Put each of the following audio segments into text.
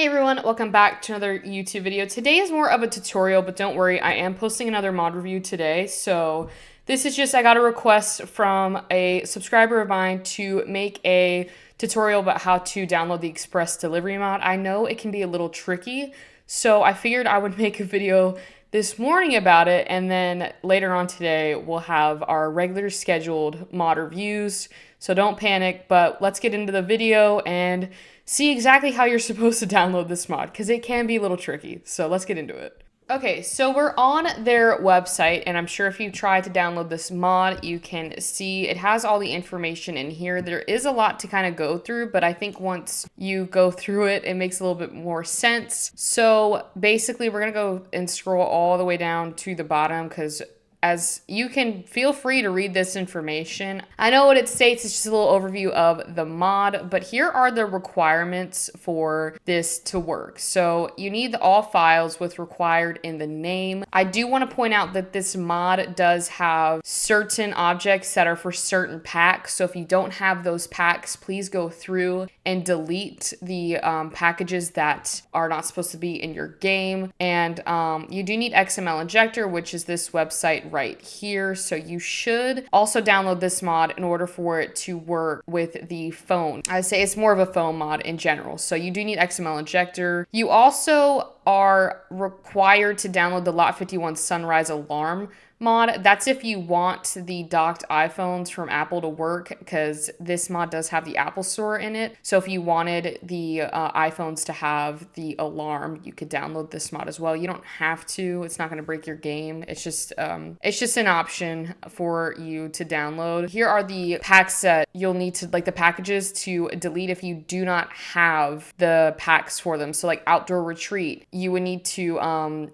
Hey everyone, welcome back to another YouTube video. Today is more of a tutorial, but don't worry, I am posting another mod review today. So this is just, I got a request from a subscriber of mine to make a tutorial about how to download the Express Delivery mod. I know it can be a little tricky, so I figured I would make a video this morning about it, and then later on today we'll have our regular scheduled mod reviews. So don't panic, but let's get into the video and see exactly how you're supposed to download this mod, because it can be a little tricky. So let's get into it. Okay, so we're on their website, and I'm sure if you try to download this mod, you can see it has all the information in here. There is a lot to kind of go through, but I think once you go through it, it makes a little bit more sense. So basically, we're gonna go and scroll all the way down to the bottom, because as you can feel free to read this information. I know what it states, it's just a little overview of the mod, but here are the requirements for this to work. So you need all files with required in the name. I do want to point out that this mod does have certain objects that are for certain packs. So if you don't have those packs, please go through and delete the packages that are not supposed to be in your game. And you do need XML Injector, which is this website right here. So you should also download this mod in order for it to work with the phone. I say it's more of a phone mod in general. So you do need XML Injector. You also are required to download the Lot 51 Sunrise Alarm mod. That's if you want the docked iPhones from Apple to work, because this mod does have the Apple Store in it. So if you wanted the iPhones to have the alarm, you could download this mod as well. You don't have to. It's not going to break your game. It's just an option for you to download. Here are the packs that you'll need to, like the packages to delete if you do not have the packs for them. So like Outdoor Retreat, you would need to,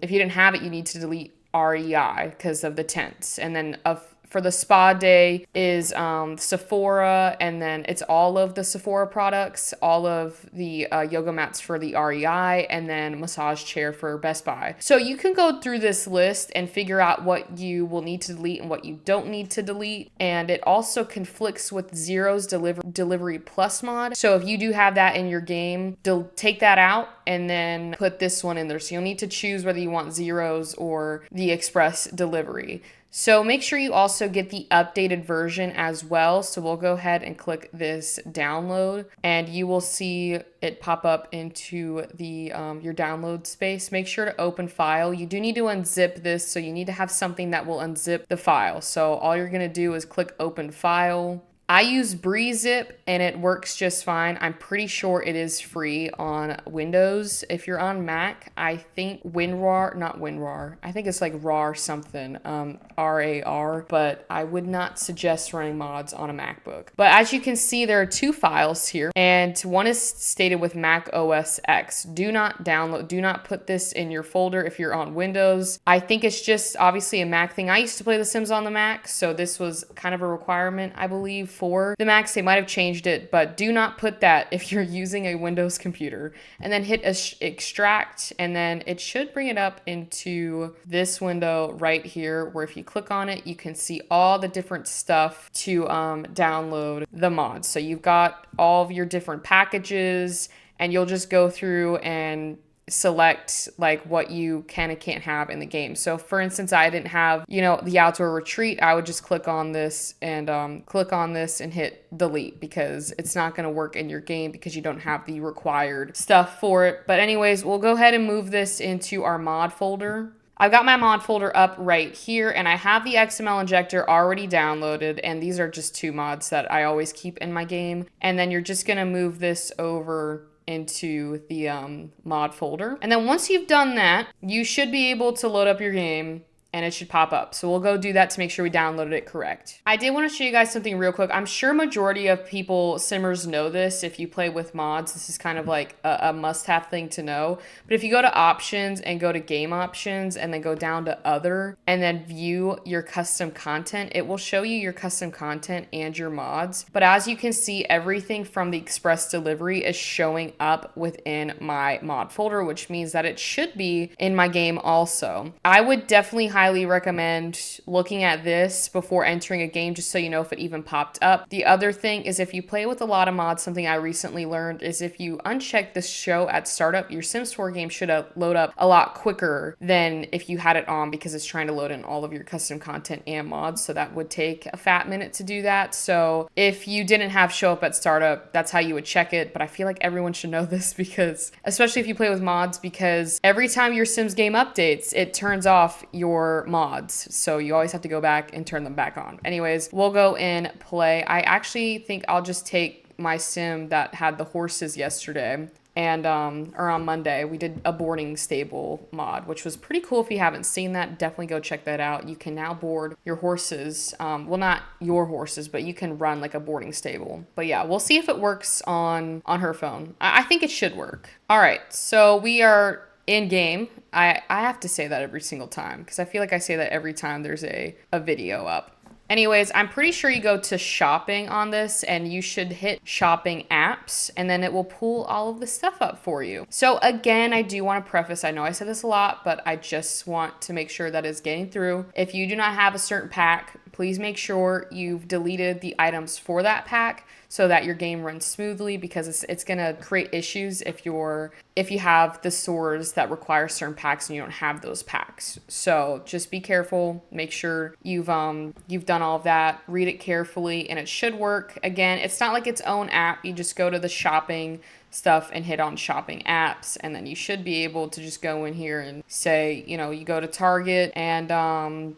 if you didn't have it, you need to delete REI because of the tents. And then for the spa day is Sephora, and then it's all of the Sephora products, all of the yoga mats for the REI, and then massage chair for Best Buy. So you can go through this list and figure out what you will need to delete and what you don't need to delete. And it also conflicts with Zero's Delivery Plus mod. So if you do have that in your game, take that out and then put this one in there. So you'll need to choose whether you want Zero's or the Express Delivery. So make sure you also get the updated version as well. So we'll go ahead and click this download, and you will see it pop up into the your download space. Make sure to open file. You do need to unzip this, so you need to have something that will unzip the file. So all you're gonna do is click open file. I use BreeZip and it works just fine. I'm pretty sure it is free on Windows. If you're on Mac, I think WinRAR, I think it's like RAR something, RAR, but I would not suggest running mods on a MacBook. But as you can see, there are two files here, and one is stated with Mac OS X. Do not put this in your folder if you're on Windows. I think it's just obviously a Mac thing. I used to play The Sims on the Mac, so this was kind of a requirement, I believe, for the Macs. They might have changed it, but do not put that if you're using a Windows computer. And then hit extract, and then it should bring it up into this window right here, where if you click on it, you can see all the different stuff to download the mods. So you've got all of your different packages, and you'll just go through and select like what you can and can't have in the game. So for instance, I didn't have, the Outdoor Retreat. I would just click on this and hit delete, because it's not going to work in your game because you don't have the required stuff for it. But anyways, we'll go ahead and move this into our mod folder. I've got my mod folder up right here, and I have the XML Injector already downloaded, and these are just two mods that I always keep in my game. And then you're just going to move this over into the mod folder. And then once you've done that, you should be able to load up your game, and it should pop up. So we'll go do that to make sure we downloaded it correct. I did want to show you guys something real quick. I'm sure majority of people, simmers, know this. If you play with mods, this is kind of like a must-have thing to know. But if you go to options and go to game options and then go down to other and then view your custom content, it will show you your custom content and your mods. But as you can see, everything from the Express Delivery is showing up within my mod folder, which means that it should be in my game also. I would definitely highly recommend looking at this before entering a game just so you know if it even popped up. The other thing is if you play with a lot of mods, something I recently learned is if you uncheck the show at startup, your Sims 4 game should load up a lot quicker than if you had it on because it's trying to load in all of your custom content and mods. So that would take a fat minute to do that. So if you didn't have show up at startup, that's how you would check it. But I feel like everyone should know this because, especially if you play with mods, because every time your Sims game updates, it turns off your mods. So you always have to go back and turn them back on. Anyways, we'll go and play. I actually think I'll just take my sim that had the horses yesterday and or on Monday. We did a boarding stable mod, which was pretty cool. If you haven't seen that, definitely go check that out. You can now board your horses. Well, not your horses, but you can run like a boarding stable. But yeah, we'll see if it works on her phone. I think it should work. All right, so we are in game. I have to say that every single time because I feel like I say that every time there's a video up. Anyways, I'm pretty sure you go to shopping on this and you should hit shopping apps and then it will pull all of the stuff up for you. So again, I do want to preface, I know I said this a lot, but I just want to make sure that it's getting through. If you do not have a certain pack, please make sure you've deleted the items for that pack so that your game runs smoothly because it's going to create issues if you have the stores that require certain packs and you don't have those packs. So just be careful, make sure you've done all of that, read it carefully, and it should work. Again, it's not like its own app. You just go to the shopping stuff and hit on shopping apps, and then you should be able to just go in here and say, you go to Target and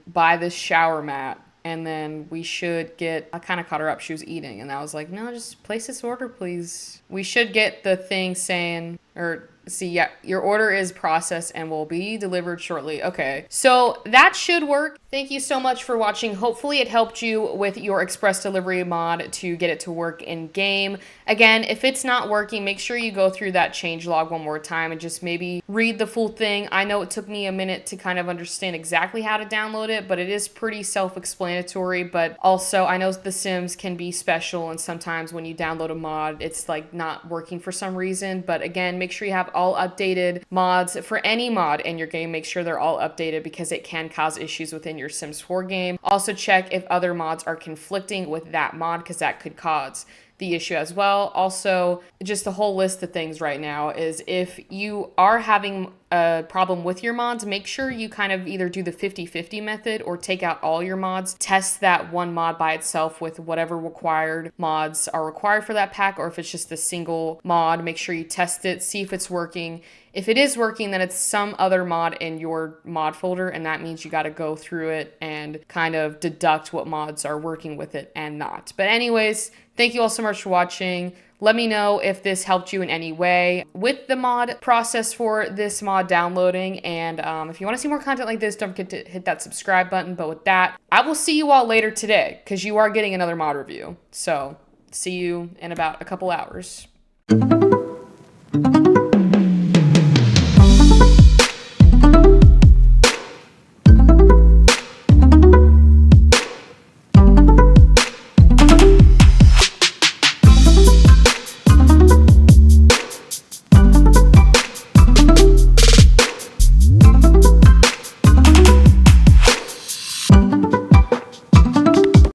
buy this shower mat. And then we should get, I kind of caught her up. She was eating. And I was like, no, just place this order, please. We should get the thing saying, yeah, your order is processed and will be delivered shortly. Okay, so that should work. Thank you so much for watching. Hopefully it helped you with your express delivery mod to get it to work in game. Again, if it's not working, make sure you go through that changelog one more time and just maybe read the full thing. I know it took me a minute to kind of understand exactly how to download it, but it is pretty self-explanatory. But also, I know The Sims can be special, and sometimes when you download a mod, it's like not working for some reason. But again, make sure you have all updated mods for any mod in your game. Make sure they're all updated because it can cause issues within your Sims 4 game. Also check if other mods are conflicting with that mod because that could cause the issue as well. Also, just a whole list of things right now is if you are having a problem with your mods, make sure you kind of either do the 50-50 method or take out all your mods, test that one mod by itself with whatever required mods are required for that pack, or if it's just a single mod, make sure you test it, see if it's working. If it is working, then it's some other mod in your mod folder, and that means you got to go through it and kind of deduct what mods are working with it and not. But anyways, thank you all so much for watching. Let me know if this helped you in any way with the mod process for this mod downloading. And if you want to see more content like this, don't forget to hit that subscribe button. But with that, I will see you all later today because you are getting another mod review. So see you in about a couple hours.